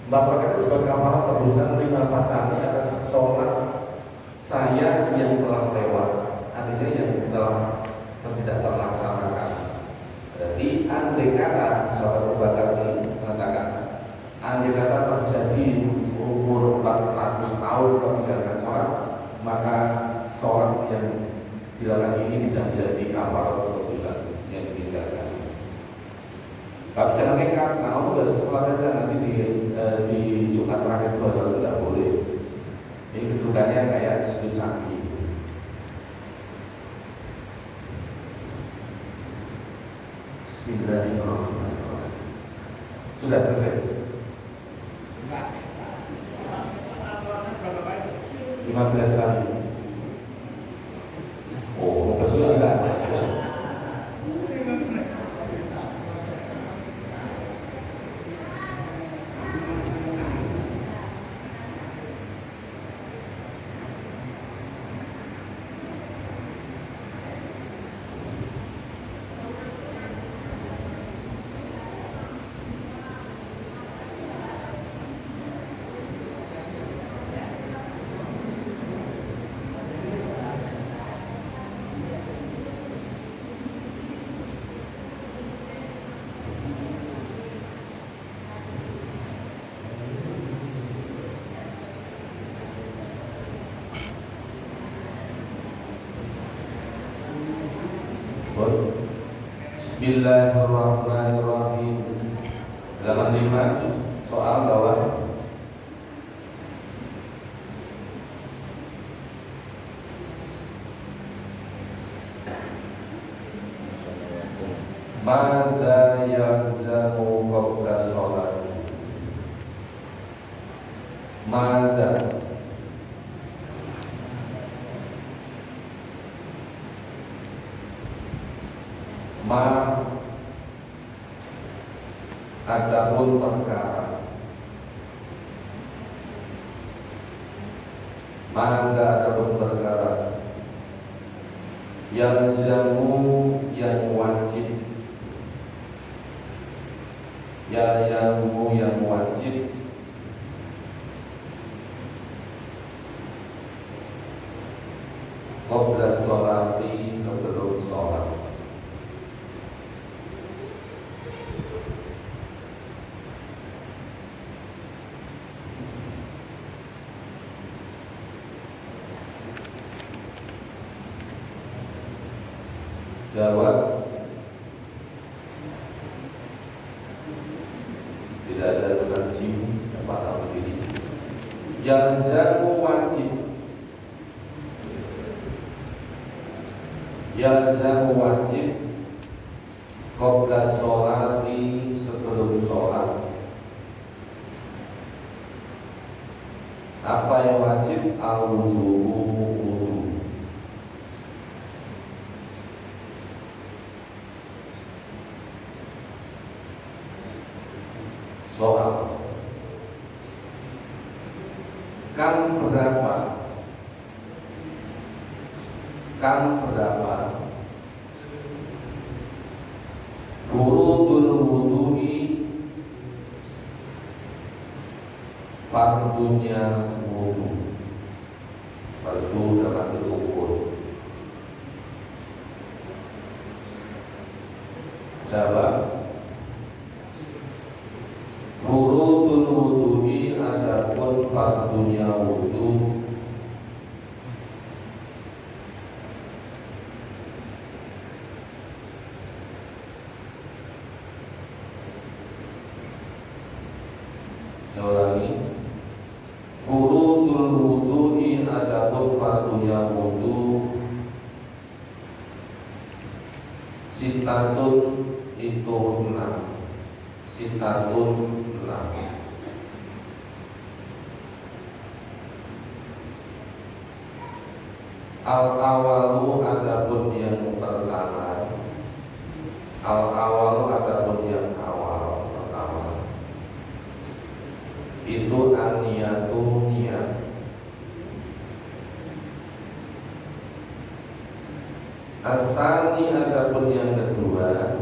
Bapak sebagai kafarat tebusan 5 kali atas sholat saya yang telah lewat, artinya yang telah tidak terlaksanakan. Jadi andai kata sahabat Abu Bakar ini mengatakan, andai kata terjadi umur 400 tahun meninggalkan sholat, maka sholat yang dilakukan ini bisa menjadi kafarat tebusan yang ditinggalkan. Gak bisa nekat, nah kamu gak sekolah aja nanti di Jumat terakhir itu tidak boleh. Ini kedudukannya kayak sujud sapi. Bismillahirrahmanirrahim. Sudah selesai? 15 kali. Oh, sudah enggak? Bismillahirrahmanirrahim. Halaman 5, soal bawah. Mada yalzamu qabla sholat. Mada adapun perkara, maka adapun perkara yang jamu yang wajib, yang wajib qabla sholati, sebelum sholat. Jawab, tidak ada tulisan jim yang pasal sendiri. Yang jamu wajib, qabla sholati, sebelum sholat. Apa yang wajib? Al-wudu. Soal, kan berapa furudul wudu'i, fardunya wudu, fardu dapat diukur. Jawab, furudul wudu'i, adapun fardunya wudu, ulangi, furudul wudu'i, adapun fardunya wudu, sitatun itu 6. Sitatun 6. Al-awalu, adapun yang pertama. Al-awalu, adapun yang awal pertama. Itu an-niyatu, niat. As-sani, adapun yang kedua.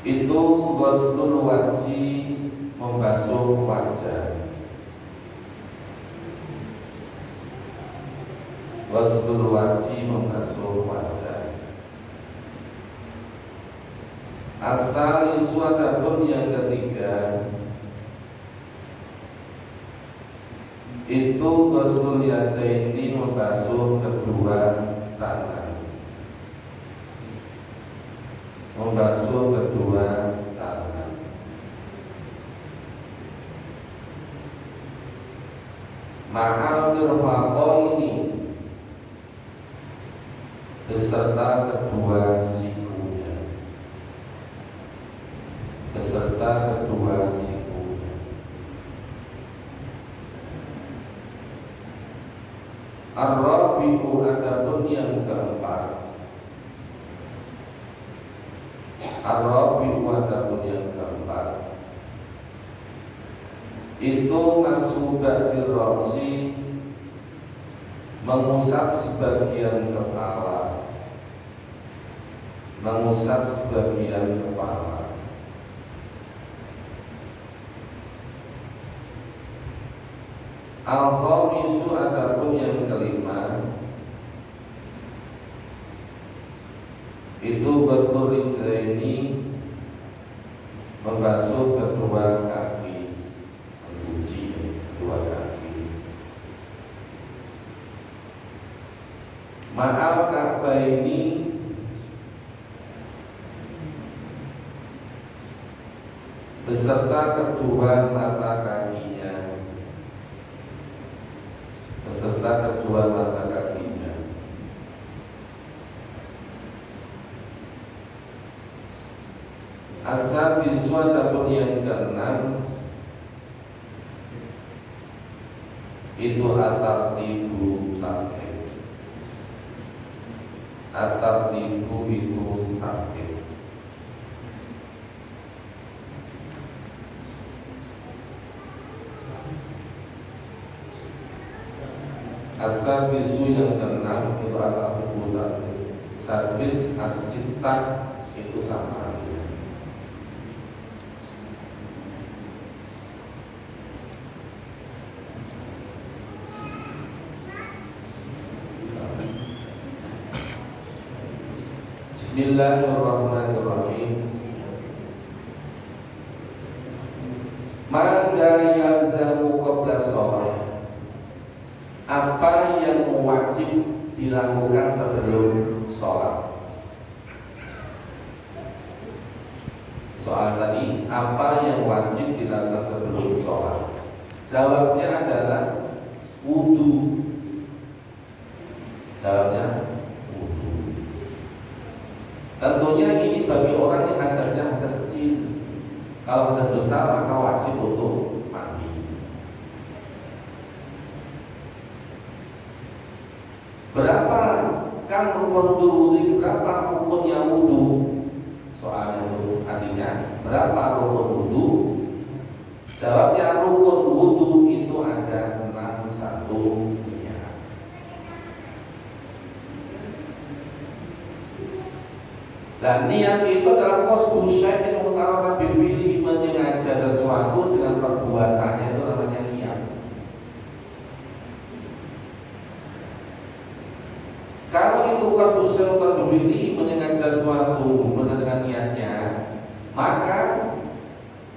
itu ghuslul wajhi, membasuh wajah. Ghuslul wajhi, membasuh wajah. As-salisu, adapun yang ketiga itu ghuslul yadaini, membasuh kedua tangan. Membasuh kedua tangan. Ma'al mirfaqaini, beserta kedua sikunya. Beserta kedua sikunya. Ar-rabi'u, adapun yang keempat. Ar-rabi'u, adapun yang keempat itu masubah dirrosi, mengusap sebagian kepala. Mengusap sebagian kepala. Al-khamisu, adapun yang kelima itu ghuslul rijlaini, membasuh kedua kaki, mencuci kedua kaki. Ma'al ka'baini, beserta kedua mata kakinya. Beserta kedua mata kakinya. As-sabisu, adapun yang keenam itu at-tartibu, tartib. At-tartibu itu tartib. As-sabisu, yang keenam itu at-tartibu, tartib. Sabis as-sittah itu sama. Bismillahirrahmanirrahim. Mada yalzamu qabla shalah, apa yang wajib dilakukan sebelum sholat? Soal tadi, apa yang wajib dilakukan sebelum sholat? Jawabnya adalah wudu. Jawabnya wudu. Tentunya ini bagi orang yang hadasnya hadas kecil. Kalau hadas besar maka wajib untuk mandi. Berapa kan rukun wudu? Berapa rukunnya wudu? Soalnya itu artinya berapa rukun wudu? Jawabnya rukun wudu itu ada 61. Dan niat itu adalah qasdu syai'in mutaraddid bi fi'lihi, menyengaja sesuatu dengan perbuatannya, itu namanya niat. Kalau itu qasdu syai'in mutaraddid bi fi'lihi, menyengaja sesuatu dengan niatnya, maka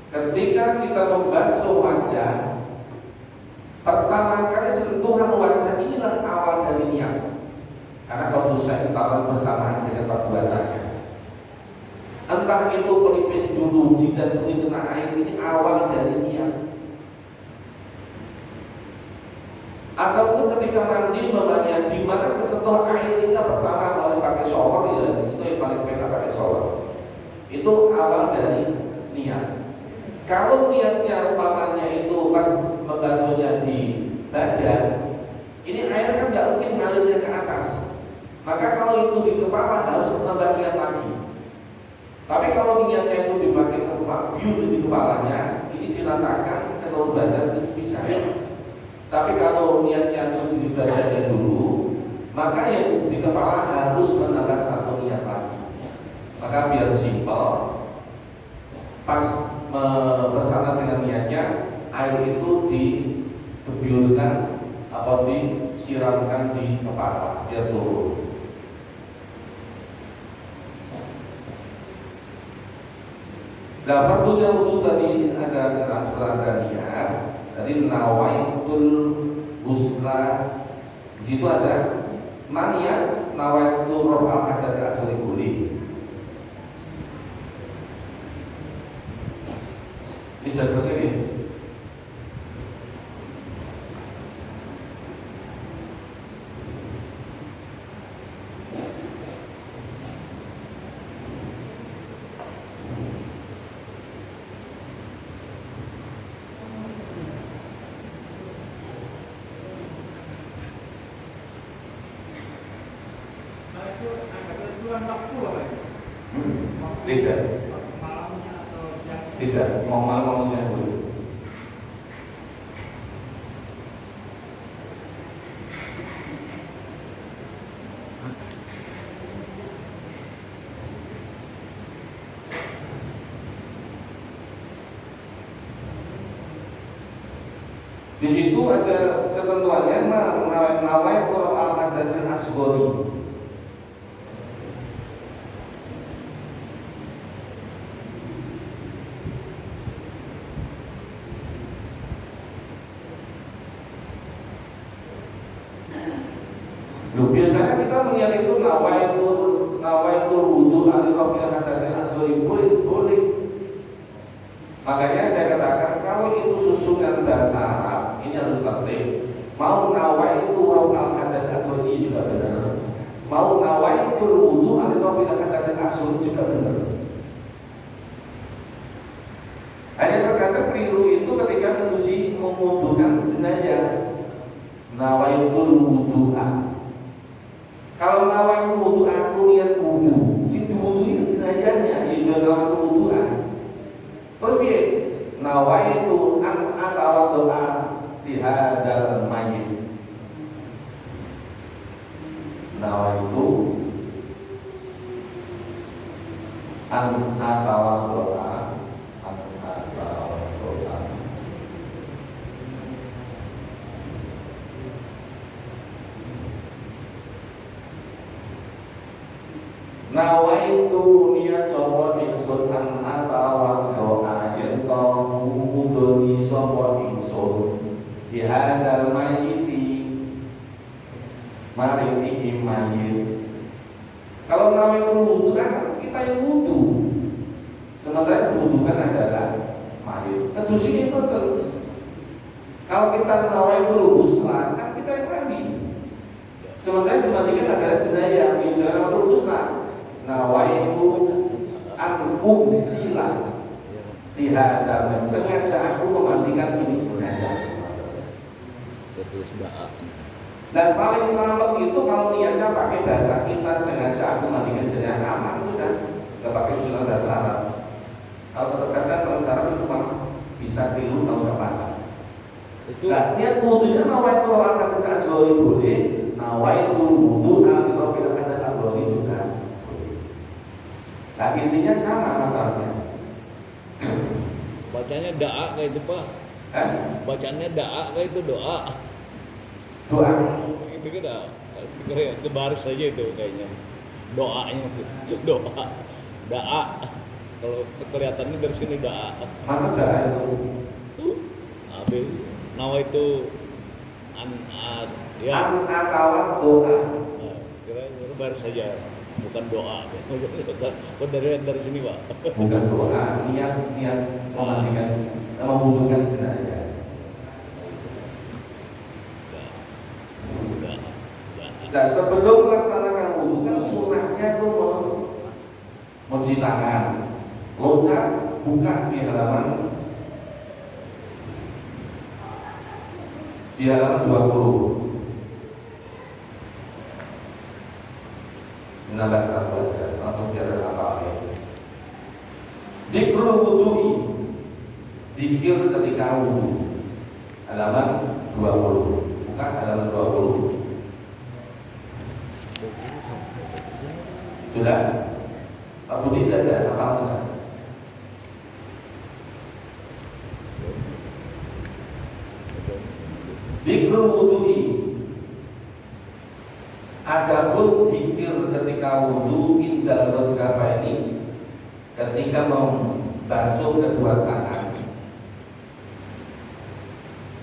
ketika kita membasuh wajah, pertama kali sentuhan wajah inilah awal dari niat. Karena qasdu syai'in mutaraddid bersamaan dengan perbuatannya. Entah itu pelipis dulu, jika dulu kena air, ini awal dari niat. Ataupun ketika mandi, mamanya di mana kesentuh airnya pertama kalau pakai shower, ya di situ yang paling enak pakai shower. Itu awal dari niat. Kalau niatnya umpamanya itu pas membasuhnya di badan, ini air kan nggak mungkin ngalirnya ke atas. Maka kalau itu di kepala harus menambah niat lagi. Tapi kalau niatnya itu dipakai tempat view di kepalanya, ini diratakan ke seluruh badan itu bisa. Tapi kalau niatnya itu di badannya dulu, maka yang di kepala harus menambah satu niat lagi. Maka biar simpel, pas bersama dengan niatnya, air itu dideburkan atau disiramkan di kepala biar turun. Nah, perlunya wudu tadi ada niat. Tadi nawaitul husna. Di situ ada maniat nawaitul raf'al hadas asghari boleh. Ini sudah selesai nih. Tidak, mau malam mau siang dulu. Di situ ada ketentuannya nawai Quran hadasil asghari. Biasanya kita melihat itu nawaitul wudu al-rafil hadasil asghari boleh. Makanya saya katakan kalau itu susunan bahasa Arab ini harus tertib. Mau nawaitul rafil hadasil asghari juga benar. Mau nawaitul wudu al-rafil hadasil asghari juga benar. Hanya terkadang keliru itu ketika membutuhkan jenayah nawaitul wudu'ah. Kalau nawaitul wudu aku niat wudu, si wudu itu jenayahnya, itu nawaitul wudu'an. Terus piye? Nawaitu an atawaddoa di hadal mayyit. Nawaitu an atawaddoa nawaitu niat sapa ingsun an atawaddoa yen to ngudoni sapa ingsun di hadal mayyiti maring iki mayit. Kalau nawaitu wudu kan kita yang wudu, sementara wudu kan adalah mayit. Kedusi itu kalau kita nawaitu husna kan kita yang mandi, sementara dimandikan adalah jenayah yang nawaitu husna. Nawaitu an ugsila dihadam, sengaja aku memandikan ini jenayah. Dan paling selamat itu kalau niatnya pakai bahasa kita, sengaja aku memandikan jenayah, aman sudah, nggak pakai susunan bahasa Arab. Kalau terkadang bahasa Arab itu malah bisa keliru kalau nggak paham. Nah, niat wudunya nawaitu raf'al hadas asghari boleh, nawaitu wudu al-raf'il hadas asghari juga. Nah, intinya sama masalahnya. Bacanya da'a kayak itu Pak. Bacanya da'a kayak itu doa. Doa. Itu kita ke baris saja itu kayaknya. Doanya doa. Da'a. Kalau kelihatannya dari sini da'a. Mana da'a itu? Habis nawa itu ya. An atawat doa. Kira baris saja. Bukan doa, dari sini Pak. Bukan doa, niat memandikan, membutuhkan jenayah. Nah, sebelum melaksanakan wudu kan sunnahnya itu mencuci tangan, loncat, buka di halaman 20. Nambah satu aja, langsung jalan apa itu. Dikrul wudu'i, dikir ketika wudu, halaman 20. Buka halaman 20. Sudah? Pak Budi tidak ada apa-apa? Dzikrul wudu'i. Adapun zikir ketika wudu indal ini ketika membasuh kedua tangan.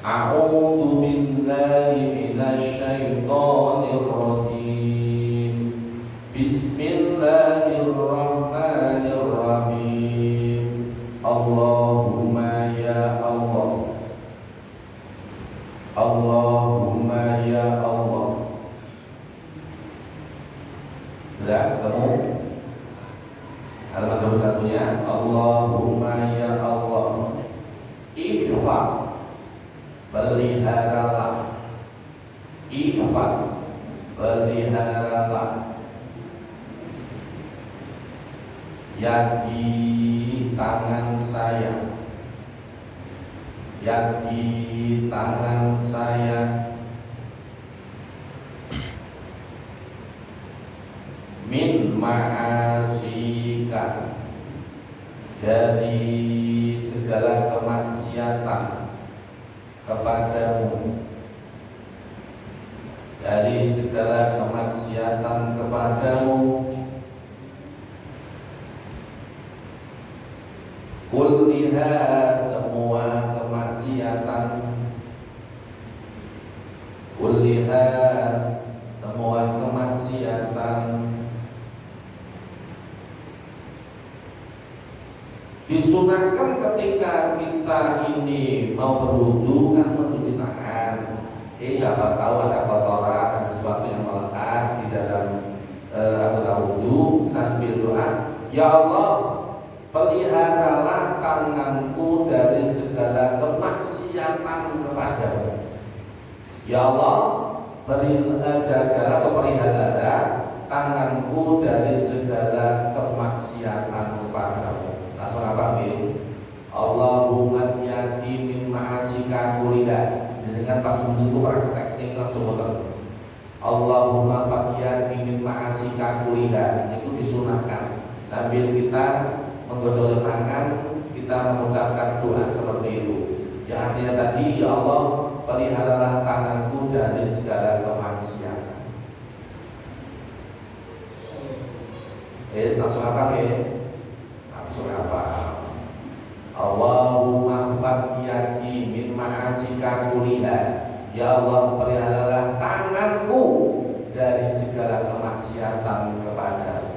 A'udzu billahi minasy syaithanir rajim. Bismillahirrahmanirrahim. Allahumma ya Allah. Allahumma ya Allah. Sudah ketemu? Halaman nomor satunya. Allahumma ya Allah. Ihfa, peliharalah. Ihfa, peliharalah. Yadi, tangan saya. Yadi, tangan saya. Min ma'asika, dari segala kemaksiatan kepadamu. Dari segala kemaksiatan kepadamu. Kulliha, semua kemaksiatan. Kulliha, semua kemaksiatan. Disunahkan ketika kita ini mau berwudu kan mencuci tangan. Siapa tahu ada kotoran, ada sesuatu yang melekat di dalam anggota wudu, sambil doa, ya Allah, peliharalah tanganku dari segala kemaksiatan kepadamu. Ya Allah, jagalah atau peliharalah tanganku dari segala kemaksiatan kepadamu. Langsung apa nih? Allahumma yati min ma'asika kuliha. Dengan pas menunggu praktek ini langsung betul. Allahumma fatiyati min ma'asika kuliha. Itu disunahkan sambil kita menggosok tangan, kita mengucapkan doa seperti itu. Yang artinya tadi, ya Allah, peliharalah tanganku dari segala kemaksiatan. Langsung apa nih? Apa? Allahumma fatiyati min ma'asika kuliha. Ya Allah, peliharalah tanganku dari segala kemaksiatan kepadamu.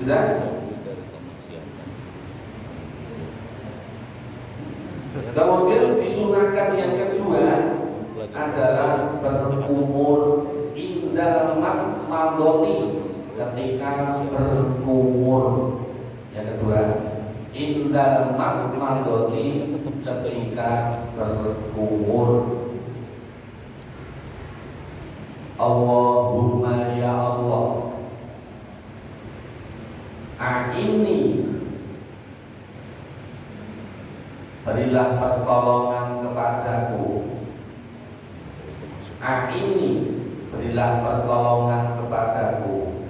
Sudah? Kemudian disunahkan yang kedua adalah berkumur indal mandoti, ketika berkumur. Yang kedua, indal mandoti, ketika berkumur. Allahumma ya Allah, ini berilah pertolongan kepadaku. Ini berilah pertolongan kepadaku.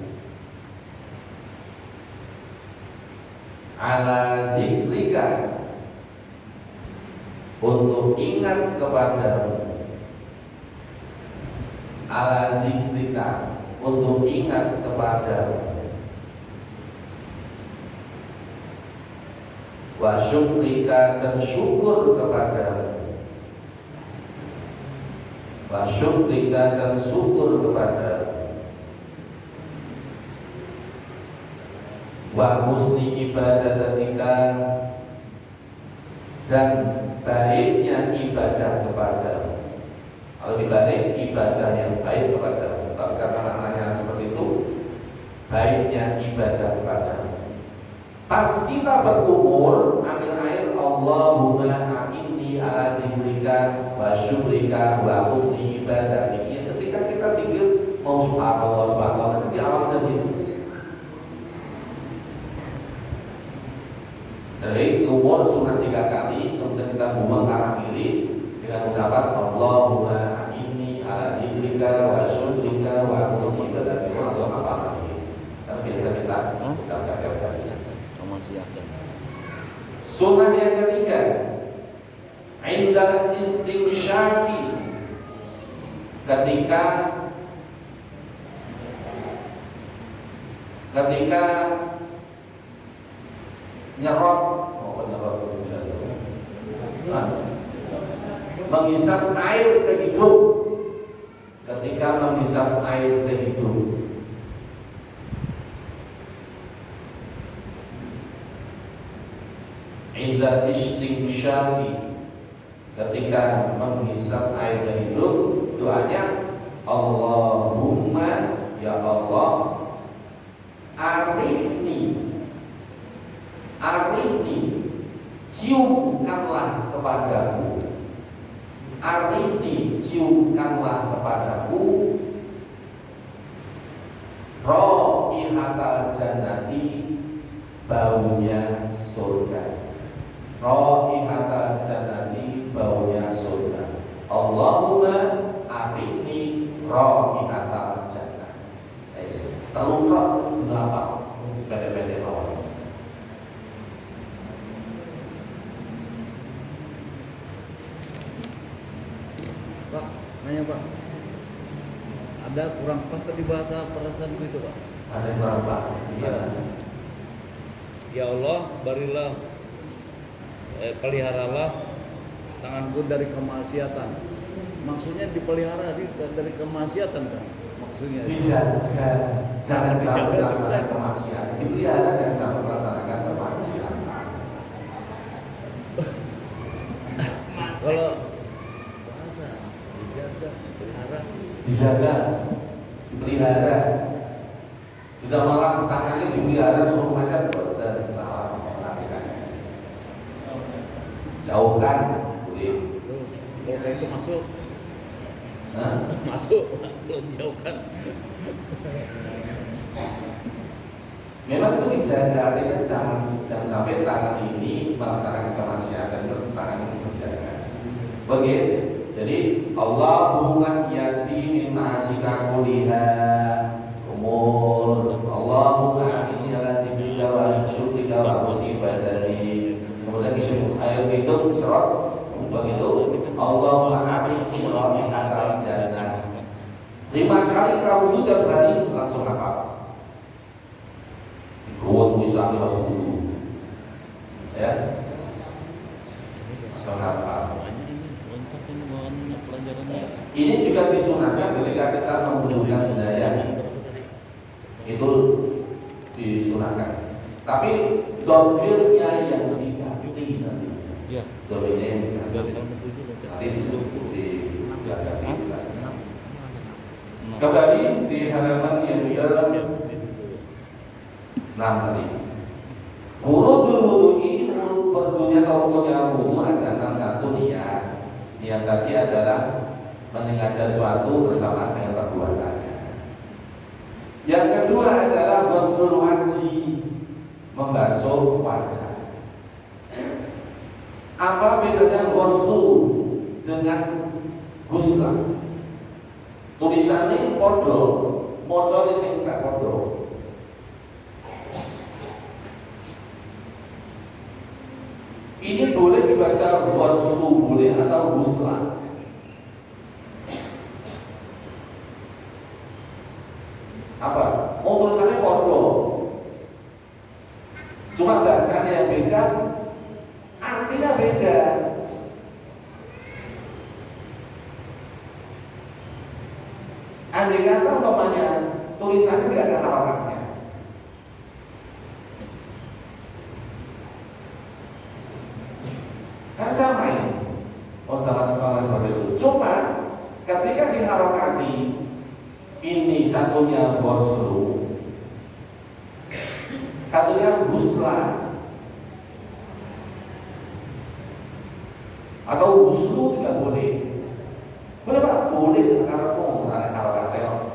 Ala dzikrika, untuk ingat kepadamu. Ala dzikrika, untuk ingat kepadamu. Wa syukrika, dan syukur kepadamu. Wa syukrika, dan syukur kepadamu. Wa husni ibadatika, dan baiknya ibadah kepadamu. Kalau dibalik, ibadah yang baik kepadamu. Karena maknanya seperti itu, baiknya ibadah kepadamu. Pas kita berkumur, ambil air, Allahumma inni ala dzikrika wa syukrika wa husni ibadatika. Ketika kita pikir mau subhanallah, subhanallah, itu di awal dari situ. Dari umur sunat 3 kali, kemudian kita buang ke arah kiri dengan ucapan Allahumma inni ala dzikrika wa syukrika wa husni ibadatika. Langsung apa lagi? Tapi biasa kita ucapkan kali. Kemaksiatan. Sunnah yang ketiga, indal istinsyaqi, ketika nyerot, menghisap air ke hidung, ketika menghisap air ke hidung. Inda istinsyaqi, ketika menghisap air ke hidung, doanya Allahumma ya Allah arifni ciumkanlah kepadaku, arifni ciumkanlah kepadaku raihatal jannati, baunya surga. Raihatal jannati, baunya surga. Allahumma arifni raihatal jannah. Terlalu terus dilapal sepede-pede lawan. Pak, nanya Pak, ada kurang pas tadi bahasa perasaan itu Pak? Ada yang kurang pas. Ya Allah, berilah, peliharalah tanganku dari kemaksiatan. Maksudnya dipelihara dari kemaksiatan kan? Maksudnya Dijaga, jangan sampai dijaga, melaksanakan kemaksiatan. Dipelihara jangan sampai melaksanakan kemaksiatan. kalau bahasa dijaga, pelihara. Dijaga, dipelihara. Tidak malah tangannya dipelihara suruh masyarakat dan salah melakukannya. Jauhkan, boleh. Tuh, kalau kayak itu masuk. Nah, Masuk, belum jauhkan. memang itu dijaga, artinya jangan sampai tangan ini melaksanakan kemaksiatan, tangan ini dijaga. Begitu. Jadi Allahumma yati min ma'asika kuliha umur. Allahumma inni ala dzikrika wa syukrika wa husni ibadati. Kemudian isi ayat itu surat begitu. Allahumma arifni raihatal jannah. 5 kali kita wudhu tiap hari langsung apa? Kuat misalnya pas wudhu, ya. Langsung apa? Ini juga disunahkan ketika kita membutuhkan jenayah, itu disunahkan. Tapi dompirnya yang diganti nanti. Ya. Dompirnya yang diganti. Dari tahun 7 Nanti disebut di belakang. Kembali di halaman yang ke-6 tadi. Wurudul wudu'i, perdunya atau rukunnya wudu ada 61 niat. Niat tadi adalah menyengaja sesuatu bersama dengan perbuatannya. Yang kedua adalah ghuslul wajhi, membasuh wajah. Apa bedanya ghuslu dengan ghusla? Tulisannya podo, mocone sing gak podo. Ini boleh dibaca ghuslu boleh atau ghusla. Apa? Oh, tulisannya podo. Cuma bacanya yang beda, artinya beda. Andai kata umpamanya tulisannya tidak ada harokatnya, kan sama ini. Oh, sama-sama seperti itu. Cuma ketika diharokati, ini satunya ghuslu, satunya ghusla, atau ghuslu juga boleh. Boleh Pak? Boleh sekarang mau ada harokatnya.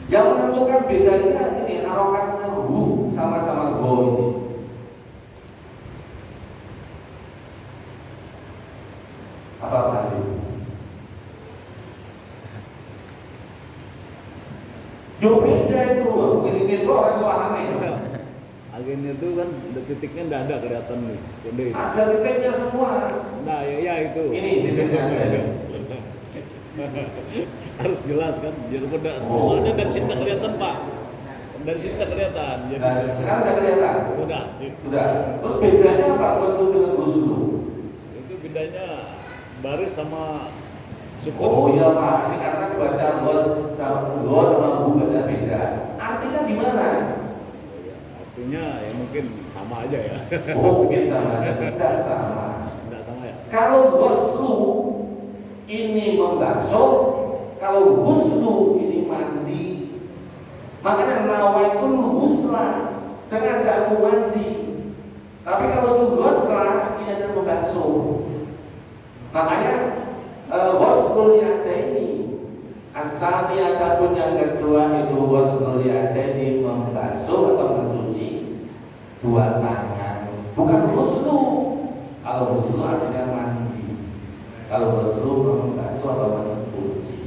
Yang menentukan bedanya ini harokatnya hu sama-sama go ini. Yo beda itu, ini orang suaranya itu. Agennya itu kan titiknya nggak ada kelihatan nih. Gede. Ada titiknya semua. Nah ya itu. Ini titiknya ada. Harus jelas kan, biar beda. Oh. Soalnya dari sini nggak kelihatan Pak. Dari sini nggak kelihatan. Jadi Nah, sekarang udah kelihatan. udah sih. Sudah. Terus bedanya apa Ghosnu dengan Ghusnu? Itu bedanya baris sama sukun. Oh iya Pak, ini karena baca Ghos sama Hu baca beda. Artinya gimana? Artinya ya mungkin sama aja ya. Oh mungkin sama, tidak sama. Nggak sama ya. Kalau Ghosnu ini membasuh, kalau Ghusnu ini mandi. Makanya nawaitul ghusla, sengaja aku mandi. Tapi kalau itu ghusla, ini adalah membasuh. Makanya ghuslul yadaini, asal ataupun yang kedua itu ghuslul yadaini, membasuh atau mencuci dua tangan. Bukan ghuslu. Kalau ghuslu artinya mandi. Kalau ghuslu membasuh atau mencuci.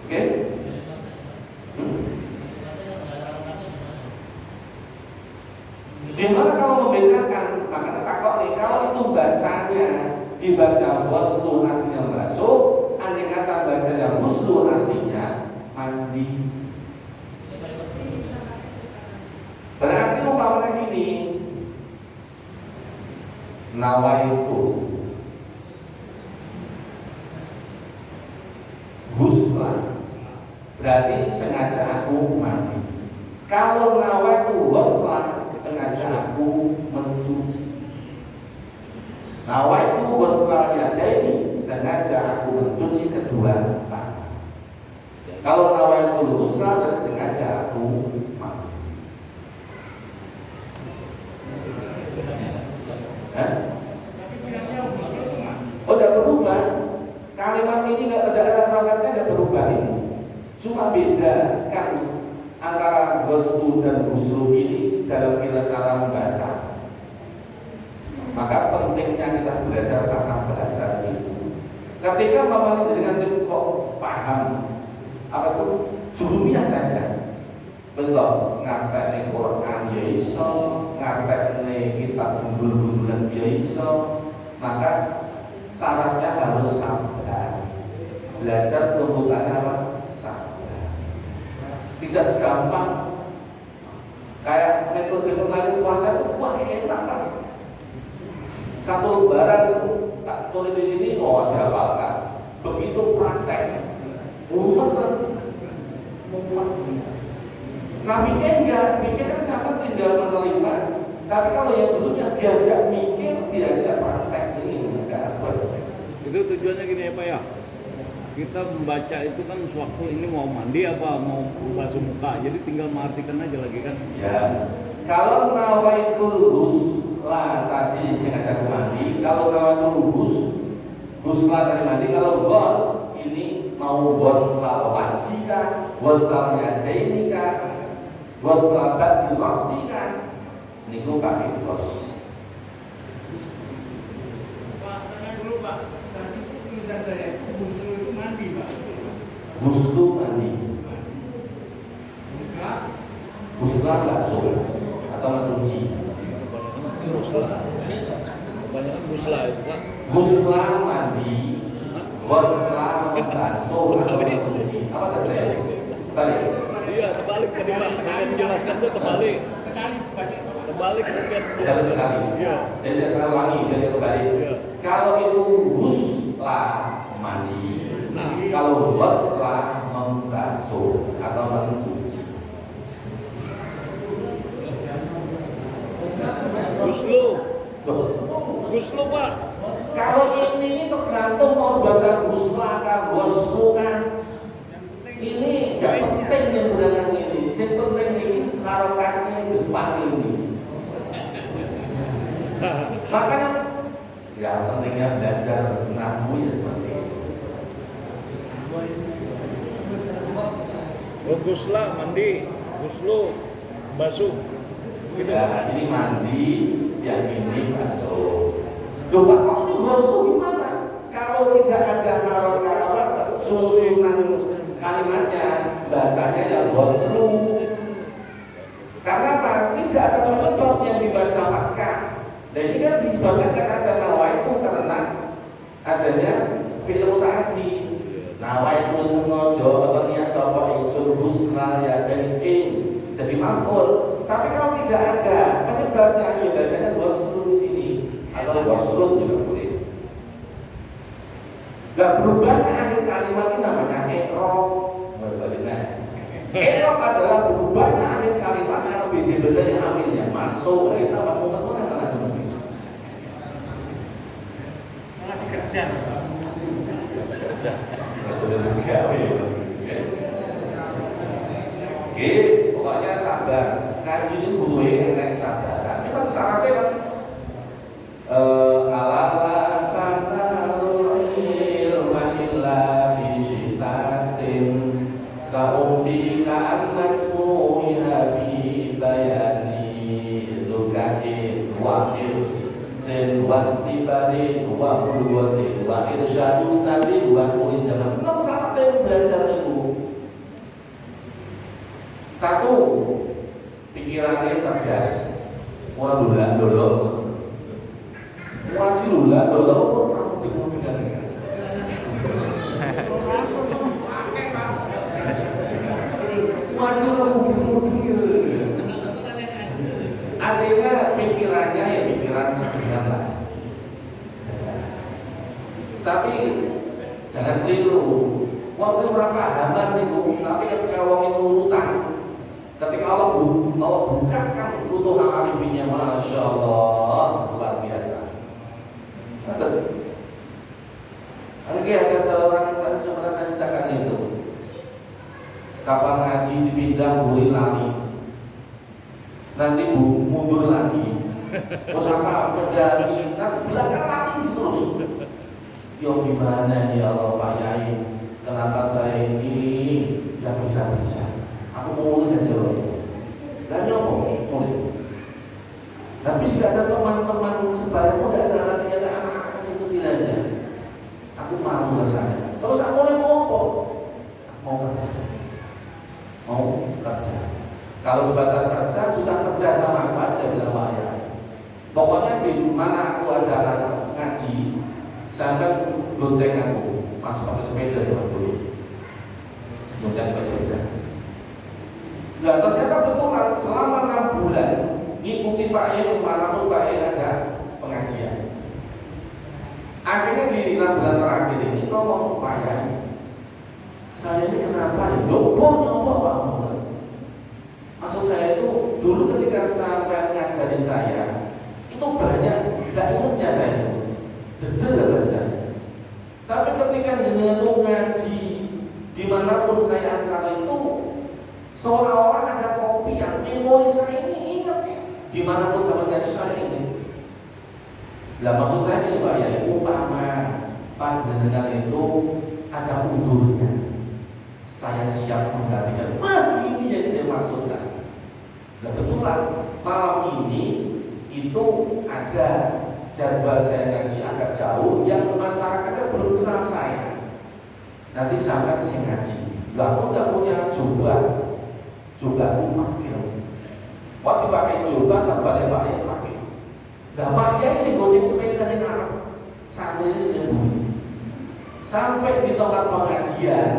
Oke? Gimana kalau membedakan? Maka takut nih, kalau itu bacanya dibaca ghuslu artinya membasuh, andai kata bacanya ghuslu artinya mandi. Berarti umpamanya gini, nawaitu ghusla, berarti sengaja aku mandi. Kalau nawaitu ghusla, sengaja aku mencuci. Nawaitu ghusla yadaini, sengaja aku mencuci kedua tangan. Kalau nawaitu ghusla, dan sengaja aku mandi. Oh, tidak berubah. Kalimat ini nggak ada harakatnya, nggak berubah ini. Cuma beda kan antara ghuslu dan ghuslu ini dalam kita cara membaca. Maka pentingnya kita belajar tata bahasa itu. Ketika Bapak dengan itu kok paham apa tuh jurumiah saja. Belum ngerti Quran ya iso, ngerti kitab gundul-gundulan ya iso, maka syaratnya harus sabar. Belajar tuntutannya apa? Sabar. Tidak segampang kayak metode kemarin puasa itu, wah enak kan? Satu lembaran itu tak tulis di sini, oh dihafalkan. Begitu praktek, mumet. Nah mikir enggak, mikir kan sama tinggal menerima. Tapi kalau yang sebelumnya diajak mikir, diajak praktek, ini enggak apa. Itu tujuannya gini ya Pak ya. Kita membaca itu kan sewaktu ini mau mandi apa mau basuh muka, jadi tinggal mengartikan aja lagi kan. Ya. Kalau nawaitul ghusla tadi sengaja mandi, kalau nawaitul ghusla tadi mandi, kalau ghus ini mau ghusla wajhika, ghusla yadainika, ghusla badil ra'sika, niku pakai ghus. Pak, tanya dulu Pak, tadi tulisan saya itu ghuslu itu mandi Pak. Ghuslu mandi, ghusla basuh atau mencuci. Kebanyakan musla itu Pak. Ghusla mandi, ghusla membasuh atau mencuci. Apa kata saya? Balik. Iya terbalik tadi Pak. Saya menjelaskan itu terbalik. Sekali banyak. Terbalik sekian. Betul sekali. Iya. Jadi saya ulangi biar kembali. Iya. Kalau itu ghusla mandi, kalau ghusla membasuh atau mencuci. Guslu. Loh, Guslu Pak. kalau ini tergantung mau baca ghusla kah, ghuslu kah. Ini nggak penting yang berangan ini. Yang penting ini harokatnya di depan ini. Makanya ya pentingnya belajar nahwu ya seperti itu. Oh, gusla mandi, guslu basuh. Gitu. Ya, ini mandi, yang ini basuh. Loh Pak, kok ini ghuslu gimana? Kalau tidak ada harokat susunan kalimatnya bacanya yang waslu. Karena apa? Tidak ada penyebab yang dibaca fathah. Dan ini kan disebabkan karena ada nawaitu karena adanya fi'il mutaaddi. Nawaitu sengaja atau niat sapa ingsun husna ya dan jadi maf'ul. Tapi kalau tidak ada penyebabnya, ya bacanya waslu di sini atau waslu juga boleh. Gak berubah akhir kalimat ini namanya i'rab. I'rab adalah berubahnya akhir kalimat karena beda-beda yang amilnya masuk kita bangun malah dikejar. Oke, pokoknya sabar. Ngaji ini butuh enek sabaran. Ini kan syaratnya kan ala tanarul ilma illa bisyitatin sa'umbika an-nasmuha bi bayani lukahin wahid sen wastibari wa bulwatin wa irsyadus nabi wa kulis zaman. 6 syarat yang belajar itu. 1. Pikirannya cerdas. Orang dulu Wajib lula dulu sama dengan wajib mudeng. Artinya pikirannya ya pikiran sederhana. Tapi jangan keliru. Wong sing ora pahaman niku, tapi ketika wong itu urutan, ketika Allah bukakan butuh arifnya, masya Allah, luar biasa. Nanti ada seorang kan pernah saya ceritakan itu, kapan ngaji dipindah boleh lari, nanti mundur lagi, terus apa menjadi nanti belakang lagi terus. Yo gimana nih Allah Pak Yai, kenapa saya ini nggak bisa? Aku mau mulai aja loh, dan nyomong mulai. Tapi jika ada teman-teman sebalikmu tidak ada lagi ada anak-anak kecil-kecil aja, aku malu rasanya. Terus aku mulai mau apa? Mau kerja. Kalau sebatas kerja sudah kerja sama aku aja bilang Pak Yai. Pokoknya di mana aku ada anak ngaji, saya kan gonceng aku, masuk pakai sepeda cuma dulu, gonceng pakai sepeda. Nah ternyata betulan selama 6 bulan ngikuti Pak Yai manapun Pak Yai ada pengajian. Akhirnya di 6 bulan terakhir ini ngomong Pak Yai, saya ini kenapa ya? Nyoba Pak. Maksud saya itu dulu ketika sampai ngajari saya itu banyak tidak ingatnya saya itu dedel bahasanya. Tapi ketika jenengan itu ngaji dimanapun saya antar itu seolah-olah ada kopi yang memori saya ini ingat dimanapun sama ngaji saya ini. Lah maksud saya ini Pak ya, umpama pas jenengan itu ada undurnya, saya siap menggantikan. Wah ini yang saya maksudkan. Nah kebetulan malam ini itu ada jadwal saya ngaji agak jauh yang masyarakatnya belum kenal saya. Nanti sampai saya ngaji, aku nggak punya juga aku pakai. Waktu pakai jubah sampai Pak Yai pakai. Nah Pak Yai sih goceng sepeda yang Arab, santrinya sendiri. Sampai di tempat pengajian,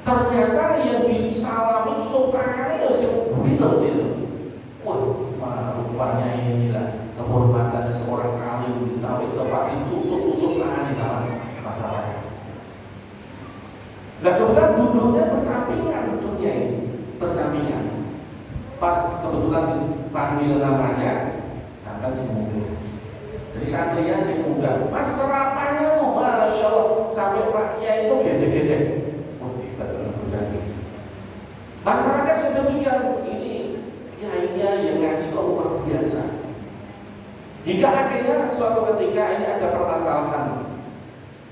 ternyata yang disalami sopangannya ya seburi terus itu. Wah, rupanya inilah kehormatannya seorang alim ditawid tempat cucuk-cucuk tangan di dalam masalah. Nah kebetulan duduknya bersampingan. Pas kebetulan dipanggil namanya, sampai si mundur. Jadi santrinya si mundur. Pas serapannya tuh, masya Allah, sampai Pak Yai itu gede-gede. Masyarakat sudah mikir ini kiainya yang ngaji kok luar biasa. Hingga akhirnya suatu ketika ini ada permasalahan,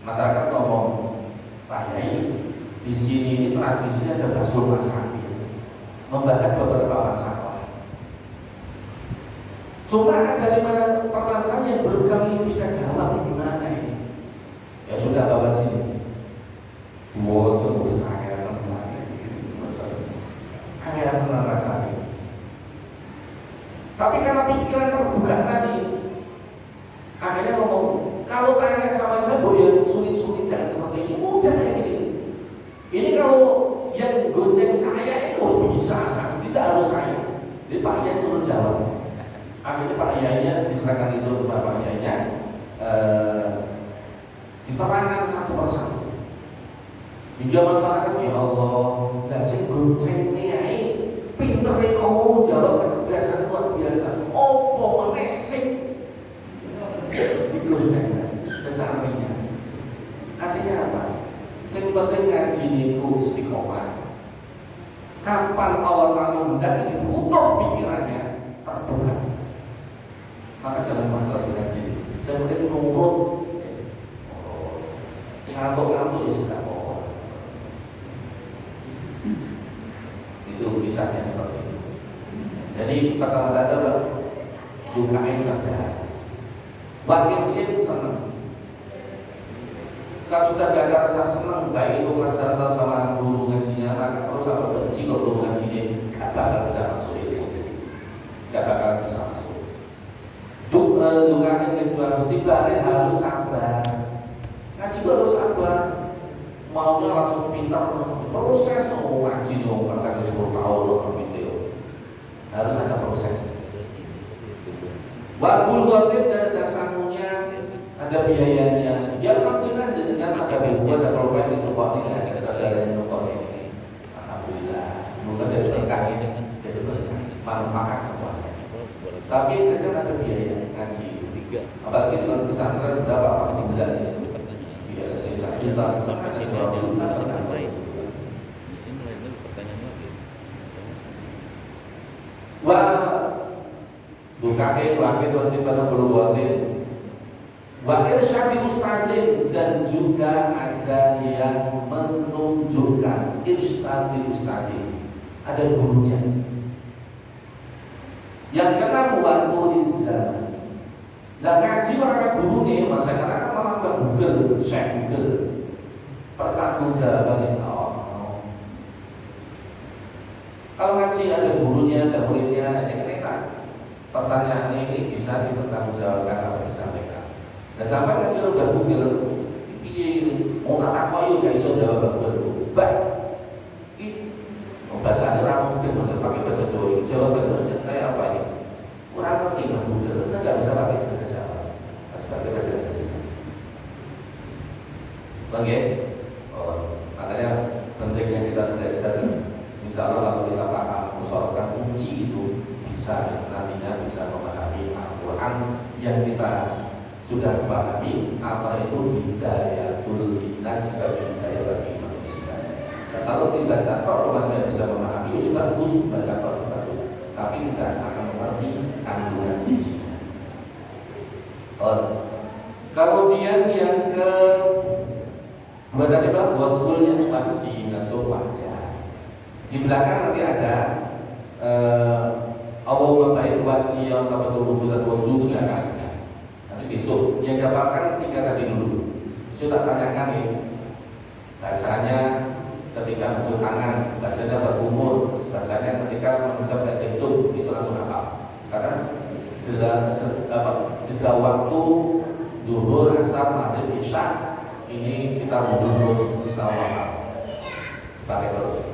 masyarakat ngomong, Pak Yai, di sini ini tradisinya ada basul masakin, membahas beberapa masalah. Cuma ada 5 permasalahan yang belum kami bisa jawab ini gimana ini. Ya sudah bawa sini. yang pernah rasain. Tapi karena pikiran terbuka tadi, akhirnya ngomong, kalau tanya sama saya, ya sulit-sulit jangan seperti ini, mudah kayak gini. Ini kalau yang gonceng saya itu bisa, tidak harus saya. Jadi Pak Yai suruh jawab. Akhirnya Pak Yainya diserahkan itu kepada Pak Yainya, diterangkan satu persatu. Hingga masyarakat, ya Allah, nasi gonceng ini pinter kamu jawab, kecerdasan luar biasa. Opo menesik gonceng kesampingnya. Artinya apa? Yang penting ngaji niku istiqomah. Kapan Allah Ta'ala hendak dibutuh pikirannya terbuka, maka jangan malas ngaji. Saya mungkin nurut, ngantuk-ngantuk ya sudah apa. Itu bisanya seperti itu. Jadi pertama-tama adalah dukain cerdas. Wakil sin senang. Kalau sudah gak ada rasa senang, baik itu pelajaran sama guru ngajinya, maka terus sama benci kalau guru ngajinya gak bakal bisa masuk itu, gak bakal bisa masuk. Dukain itu harus dibarin, harus sabar. Ngaji itu harus sabar. Maunya langsung pintar, proses ngaji dong, pas ada 10 tahun video. Harus ada proses. Wabul gotip dan ada sangunya, ada biayanya. Ya alhamdulillah dengan ada ribuan ada korban itu kok ini ada saudara yang nonton ini. Alhamdulillah. Bukan dari berkah ini kan jadi manfaat semuanya. Tapi saya ada biaya ngaji. Apalagi dengan pesantren berapa apa ini tidak ini. Biaya sekitar juta sampai 100 juta sampai. Wah, bukain wakil pasti pada berbuatin. Wakil syadi ustadin, dan juga ada yang menunjukkan istadi ustadin, ada gurunya. Yang kena waktu Rizal. Dan ngaji orang guru nih, masa karena malah ke Google, share Google. Pertanggung jawaban kalau ngaji ada gurunya, ada muridnya, yang enak. Pertanyaan ini bisa dipertanggungjawabkan apa disampaikan. Nah sampai ngaji udah Google, ini mau tak tahu ya iso jawab betul. Baik, ini bahasa orang mungkin untuk pakai bahasa Jawa. Jawaban harusnya kayak apa ini? Kurang ngerti Mas Google, kita nggak bisa pakai bahasa Jawa. Harus pakai bahasa Indonesia. Oke, makanya pentingnya kita belajar. Insya Allah kalau kita paham musyarakat kunci itu bisa nantinya bisa memahami Al-Quran yang kita sudah pahami apa itu hidayatul linnas dan hidayah bagi manusia. Dan kalau tidak catat orang tidak bisa memahami itu sudah bagus baca bagus, tapi tidak akan mengerti kandungan isinya. Kemudian yang ke dua tadi bang wasulnya faksi nasuh wajah. Di belakang nanti ada Allahumma baik wajhi yang betul sudah wujud dan besok yang dapatkan 3 kali dulu. Sudah tanyakan nih, bacanya ketika masuk tangan, bacanya berumur, bacanya ketika menghisap dan hidup itu langsung hafal. Karena jeda waktu zuhur, asar, maghrib, isya ini kita wudhu terus insya Allah pakai terus.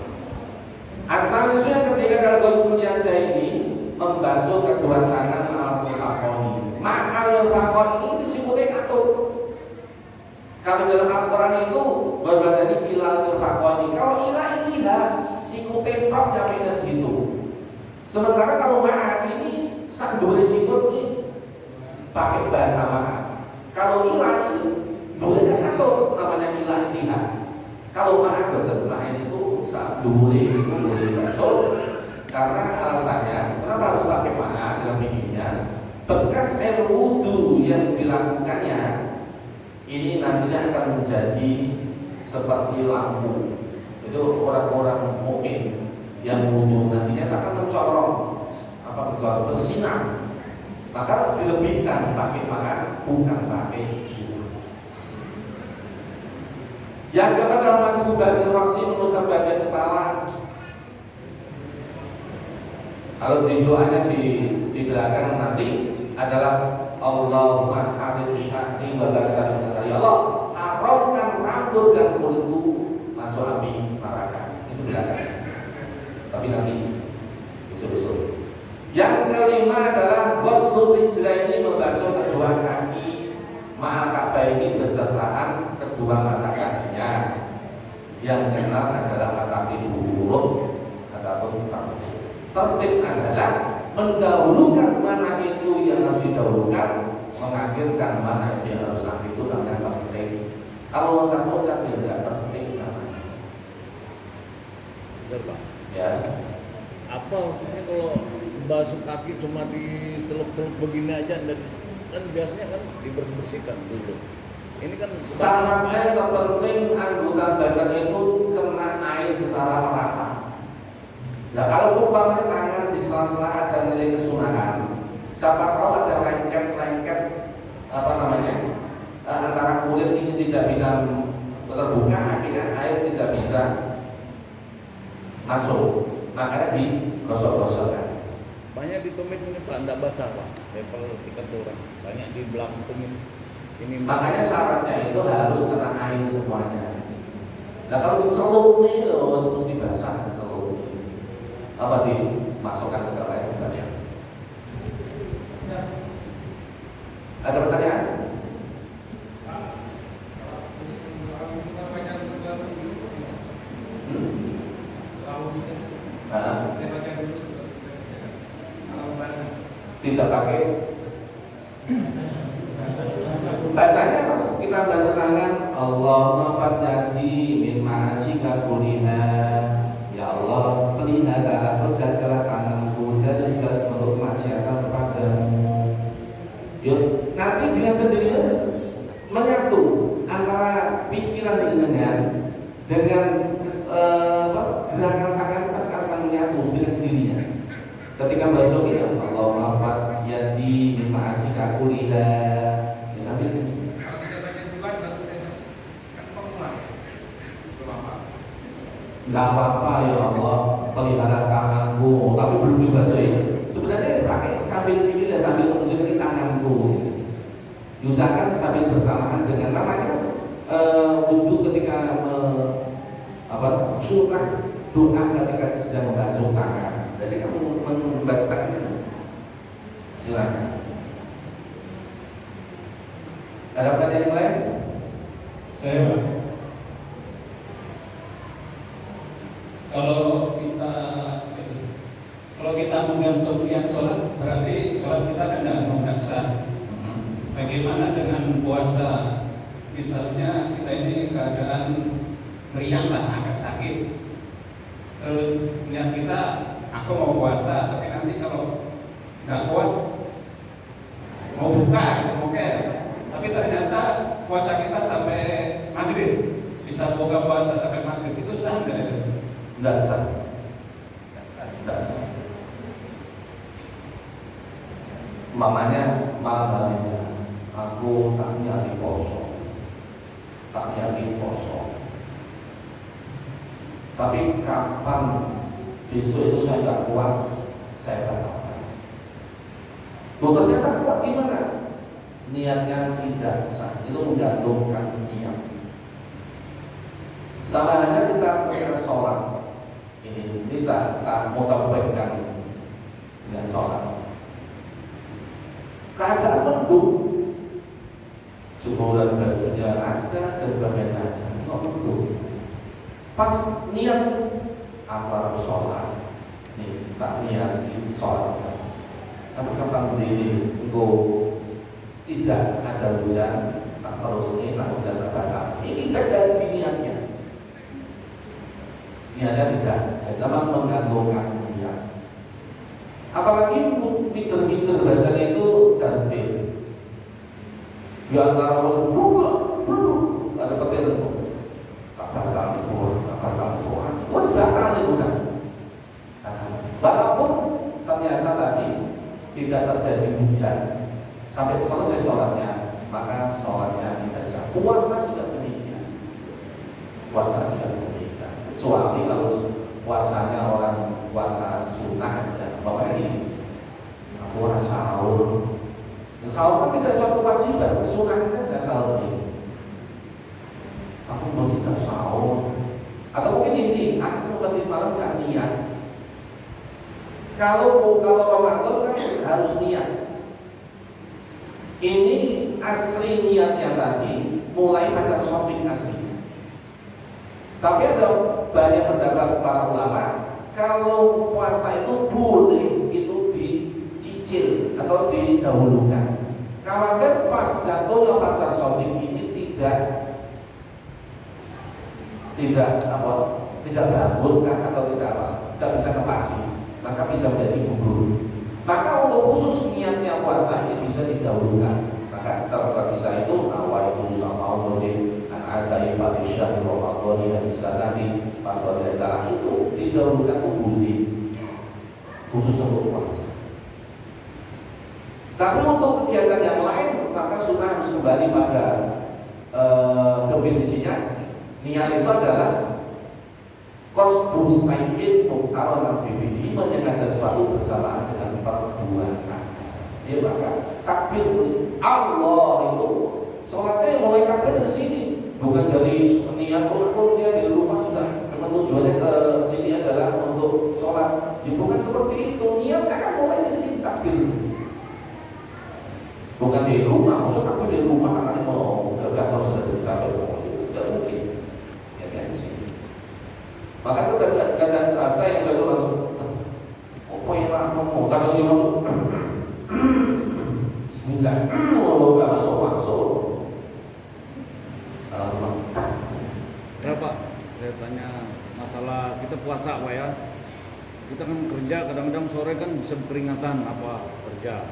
Asal itu yang ketika dalam ghuslul yadaini membasuh kedua tangan al-mufaqoni. Al-mufaqon ini disebutnya atur. Kalau dalam Al-Quran itu berbeda ilal mufaqoni. Kalau ilah intiha sikute tok sampai dari situ. Sementara kalau ma'at ini dua sikut ini pakai bahasa ma'at. Kalau ilah ini boleh kan atur namanya ilah intiha. Kalau ma'at betul ma'at itu saat boleh masuk. Karena alasannya kenapa harus pakai ma'at dalam bikinnya? Bekas air wudhu yang dilakukannya ini nantinya akan menjadi seperti lampu. Itu orang-orang mukmin yang wudhu nantinya akan mencorong, mencorong bersinar. Maka dilebihkan pakai ma'at bukan pakai wudhu. Yang keempat adalah masuk bagian roksi, mengusap bagian kepala. Kalau di doanya di belakang nanti adalah Allahumma hadir syahri wa basari. Ya Allah, haramkan rambut dan kulitku masuk api neraka. Itu belakang. Tapi nanti besok-besok. Yang kelima adalah ghuslu rijlaini, membasuh kedua kaki ma'al ka'baini besertaan kedua mata kakinya. Yang keenam adalah mata buruk ataupun tertib. Tertib adalah mendahulukan mana itu yang harus didahulukan, mengakhirkan mana yang harus akhir, itu namanya tertib. Kalau ucap-ucap ya tidak tertib namanya. Betul Pak. Ya. Apa artinya kalau basuh kaki cuma diselup-selup begini aja, kan biasanya kan dibersihkan dulu. Ini kan Syaratnya terpenting anggota badan itu kena air secara merata. Nah kalau umpamanya tangan di sela-sela ada nilai kesunahan, siapa tahu ada lengket apa namanya antara kulit ini tidak bisa terbuka, akhirnya air tidak bisa masuk, makanya digosok-gosokkan. banyak di tumit ini Pak, enggak basah Pak. Level tiket orang banyak di belakang tumit ini. Makanya syaratnya itu harus kena air semuanya. Nah kalau celupnya itu mesti basah celup. Apa dimasukkan ke dalam air basah. Ada pertanyaan? Tidak pakai. Bacanya pas kita baca tangan, Allahumma fadjadi min ma'asika kuliha. Ya Allah, pelihara atau jagalah tanganku dari segala bentuk maksiatan kepadamu. Yuk, nanti dengan sendirinya menyatu antara pikiran dengan gerakan tangan akan menyatu dengan sendirinya. Ketika basuh ini, Allahumma fadjadi min ma'asika kuliha. Enggak apa-apa ya Allah, pelihara tanganku, tapi belum dibasahi. Sebenarnya pakai sambil pilih sambil menunjukkan tanganku. Diusahakan sambil bersamaan dengan namanya wudhu ketika sunnah doa ketika sedang membasuh tangan. Jadi kamu membasuh tangan, silakan. Ada pertanyaan yang lain? Saya Pak, kalau kita menggantung niat sholat, berarti sholat kita kan tidak sah. Bagaimana dengan puasa? Misalnya kita ini keadaan meriang lah, agak sakit. Terus niat kita, aku mau puasa, tapi nanti kalau nggak kuat mau buka, tapi ternyata puasa kita sampai maghrib, bisa buka puasa sampai maghrib, itu sah nggak itu? Nggak sah. Nggak sah. Mamanya malamnya aku tak nyari poso, tapi kapan besok itu saya nggak kuat, saya batalkan. Ternyata kuat gimana? Niatnya tidak sah, itu menggantungkan niat. Sama halnya kita ketika sholat, ini kita mau tabaikan dengan sholat. Keadaan mendung, semua dan bajunya ada dan sebagainya, nggak mendung. Pas niat, aku harus sholat. Nih, tak niat di sholat. Tapi kapan berdiri, tidak ada hujan, tak terus ini, tak hujan terbatas. Ini tidak jadi niatnya. Niatnya tidak, jadi memang menggantungkan niat. Apalagi meter-meter bahasanya itu darbel. Di antara berdua, ada petir itu. Kabar Tuhan, wah sebatal itu kan. Walaupun ternyata tadi tidak terjadi hujan sampai selesai sholatnya, maka sholatnya tidak sah. Puasa juga demikian. Kecuali kalau puasanya orang puasa sunnah aja. Bapak ini aku sahur. Sahur kan tidak suatu kewajiban, sunnah saja sahur ini. Aku mau tidak sahur. Atau mungkin ini, aku tadi malam kan niat. Kalau Ramadan kan harus niat. Ini asli niatnya tadi mulai fajar shopping asli. Tapi ada banyak pendapat para ulama, kalau puasa itu boleh itu dicicil atau didahulukan. Khawatir pas jatuhnya fajar shopping ini tidak bangun atau tidak bisa kepasi, maka bisa menjadi gugur. Maka untuk khusus niatnya puasa ini bisa didahulukan. Maka setelah bisa itu nawaitu samaudin an-adai fatihah Ramadan yang bisa tadi pada data itu didahulukan boleh khusus untuk puasa. Tapi untuk kegiatan yang lain maka sunnah harus kembali pada definisinya. Niat itu adalah qasdus sayyid muqtaronan bihi, menyengaja sesuatu bersamaan dengan perbuatan. Ya maka takbir Allah itu sholatnya mulai takbir dari sini, bukan dari niat aku niat di rumah sudah memang tujuannya ke sini adalah untuk sholat. Ya, bukan seperti itu, niatnya kan mulai dari sini takbir. Bukan di rumah, maksudnya takbir di rumah karena mau gagal sudah tercapai tidak mungkin. Maka itu kadang kata yang saya langsung apa yang mau kadang dia masuk Bismillah mau nggak masuk langsung Ya Pak, saya tanya masalah kita puasa Pak ya. Kita kan kerja kadang-kadang sore kan bisa keringatan apa kerja.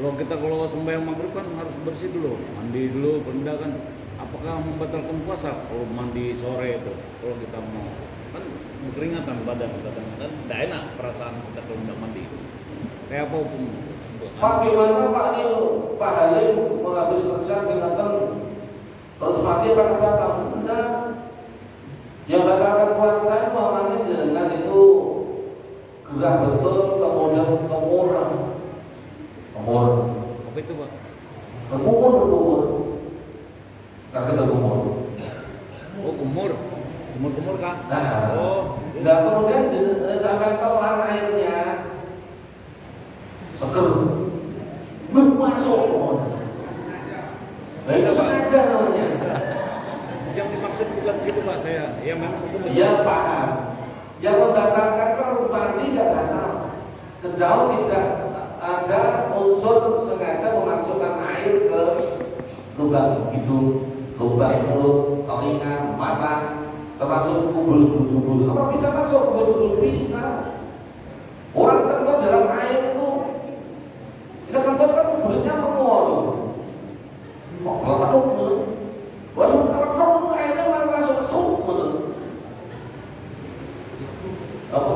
Kalau sembahyang maghrib kan harus bersih dulu, mandi dulu, benda kan. Apakah membatalkan puasa kalau mandi sore itu? Kalau kita mau kan keringatan badan kadang-kadang tidak enak perasaan kita kalau tidak mandi. Kayak apa hukum? Pak gimana Pak ini Pak Halim menghabis kerja keringatan terus mati apa batal? Enggak. Yang batalkan puasa namanya dengan itu gerah betul kemudian kemur. Apa itu Pak? Berkumur. Kata kumur. Oh kumur kah? Nah, oh. Nah kemudian sampai telan airnya seger, masuk. Nah itu sengaja namanya. Yang dimaksud bukan begitu Pak saya. Ya memang itu betul. Ya paham. Yang membatalkan kalau mandi tidak batal. Sejauh tidak ada unsur sengaja memasukkan air ke lubang hidung, lubang mulut, telinga, mata, termasuk kubul-kubul. Apa bisa masuk kubul-kubul? Bisa. Orang kentut dalam air itu, kita kentut kan kubulnya menguap. Oh, kalau kentut, kalau airnya malah masuk sup, apa?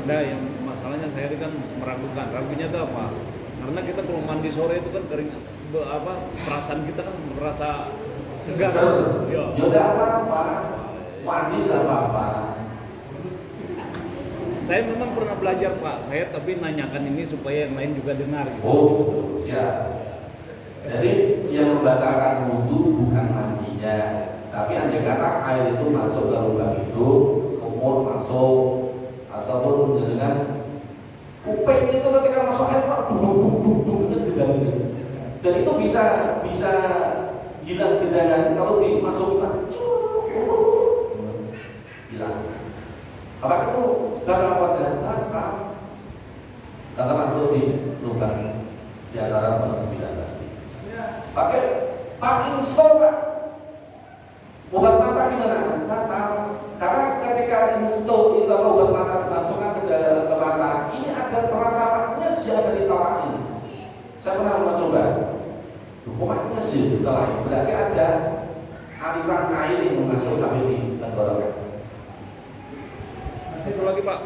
Nah, yang masalahnya saya ini kan meragukan. Ragunya itu apa? Karena kita kalau mandi sore itu kan kering perasaan kita kan merasa segar. Ya udah apa-apa. Mandi enggak apa-apa. Saya memang pernah belajar Pak. Saya tapi nanyakan ini supaya yang lain juga dengar gitu. Oh, siap. Jadi yang membatalkan wudu bukan mandinya, tapi andai kata air itu masuk ke lubang itu, kumur masuk ataupun dengan kuping itu ketika masuk air duduk itu diganggu. Dan itu bisa hilang gedangan kalau dimasukkan hilang. Apakah itu bakal puasa? Kata masuk di lubang di antara sembilan tadi. Pakai install Pak. Obat mata gimana? Batal. Karena ketika install itu obat mata dimasukkan ke mata, ini ada terasa nyes yang ada di talang ini. Saya pernah mencoba. Pokoknya nyes di talang. Berarti ada aliran air yang masuk sampai di tenggorokan. Itu lagi Pak.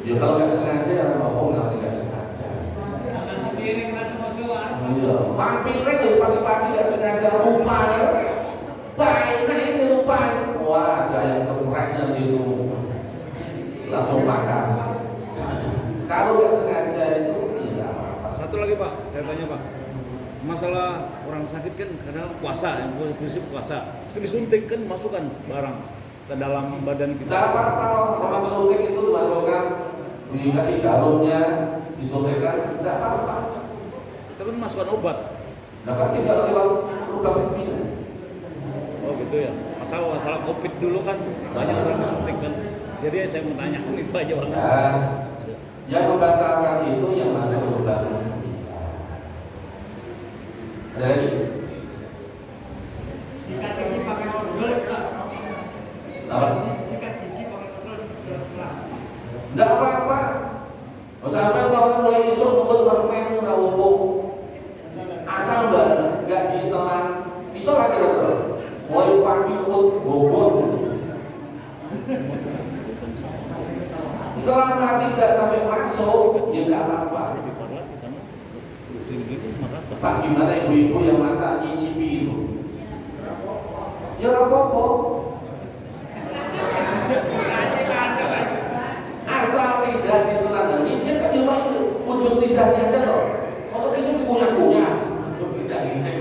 Ya kalau nggak sengaja ya ngomong namanya nggak sengaja. Seiring rasa mojo Iya, mampir kan ya pagi-pagi nggak sengaja lupa ya. Baik kan ini lupa. Wah, ada yang kerennya gitu. Langsung makan. Kalau nggak sengaja itu tidak apa-apa. Satu lagi Pak, saya tanya Pak. Masalah orang sakit kan kadang puasa, yang prinsip puasa. Itu disuntik kan masukkan barang ke dalam badan kita. Tidak apa-apa, orang suntik itu dimasukkan, dikasih jarumnya, disuntikkan, tidak apa-apa. Itu kan masukkan obat. Nah kan tidak lewat lubang sembilan. Oh gitu ya. Masalah COVID dulu kan banyak orang disuntik kan. Jadi saya mau tanya itu aja Bang. Dan yang membatalkan itu yang masuk lubang sembilan. Jadi sikat gigi pakai odol Pak. apa? Sikat gigi pakai odol di sebelah. Tidak apa-apa. Sampai kalau mulai esok ngebut permen nggak hubung. Asal nggak ditelan, bisa lah kira-kira. Mulai pagi ngebut bobot. Selama tidak sampai masuk, ya nggak apa-apa. Pak, gimana ibu-ibu yang masak nyicipi itu? Ya nggak apa-apa. Asal tidak ditelan dan nyicip kan cuma itu ujung lidahnya aja loh. Kalau itu dikunyah-kunyah, tidak nyicip.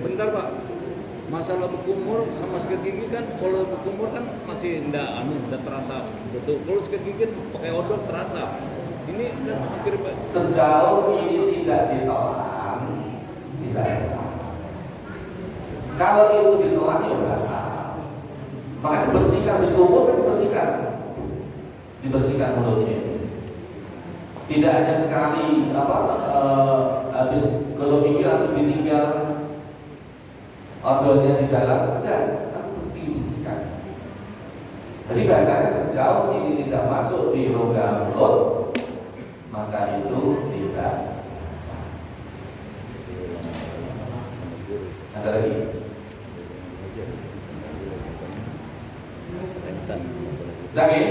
Bentar Pak. Masalah berkumur sama sikat gigi kan, kalau berkumur kan masih enggak terasa betul. Kalau sikat gigi pakai odol terasa. Ini kan hampir Sejauh ini tidak ditelan, tidak ditelan. Kalau itu ditelan ya udah. Maka dibersihkan, habis kumur kan dibersihkan mulutnya. Tidak hanya sekali habis gosok gigi langsung ditinggal odolnya di dalam, tidak, kan mesti dibersihkan. Jadi bahasanya sejauh ini tidak masuk di rongga mulut, maka itu tidak. Ada lagi? Lagi?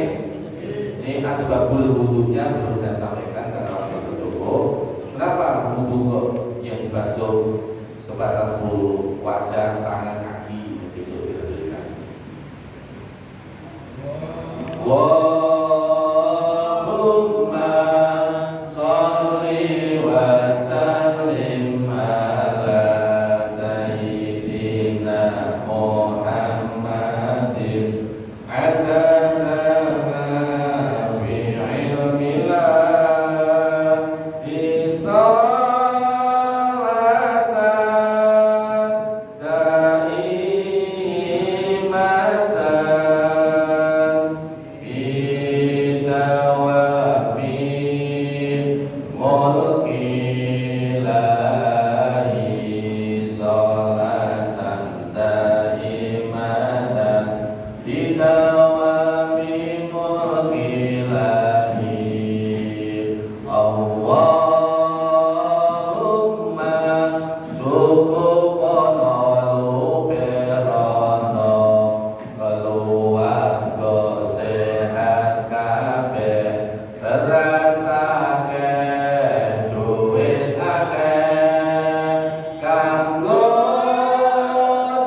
Ini asbabul wudhunya belum saya sampaikan karena waktu cukup. Kenapa wudhu kok yang dibasuh sebatas mulut, wajah, tangan, kaki besok diberikan? Allahumma sholli wa sallim ala sayyidina Muhammadin adada ma fi ilmillah bisalatan daimatan bidawamin mulkilahi salatan daimatan bidawami mulkilahi Allahumma cukupono luperono keluarga sehat kabeh berasake duit akeh kanggo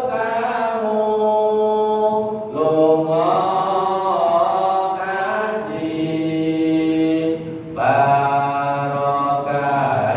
samu lunga kaji barokah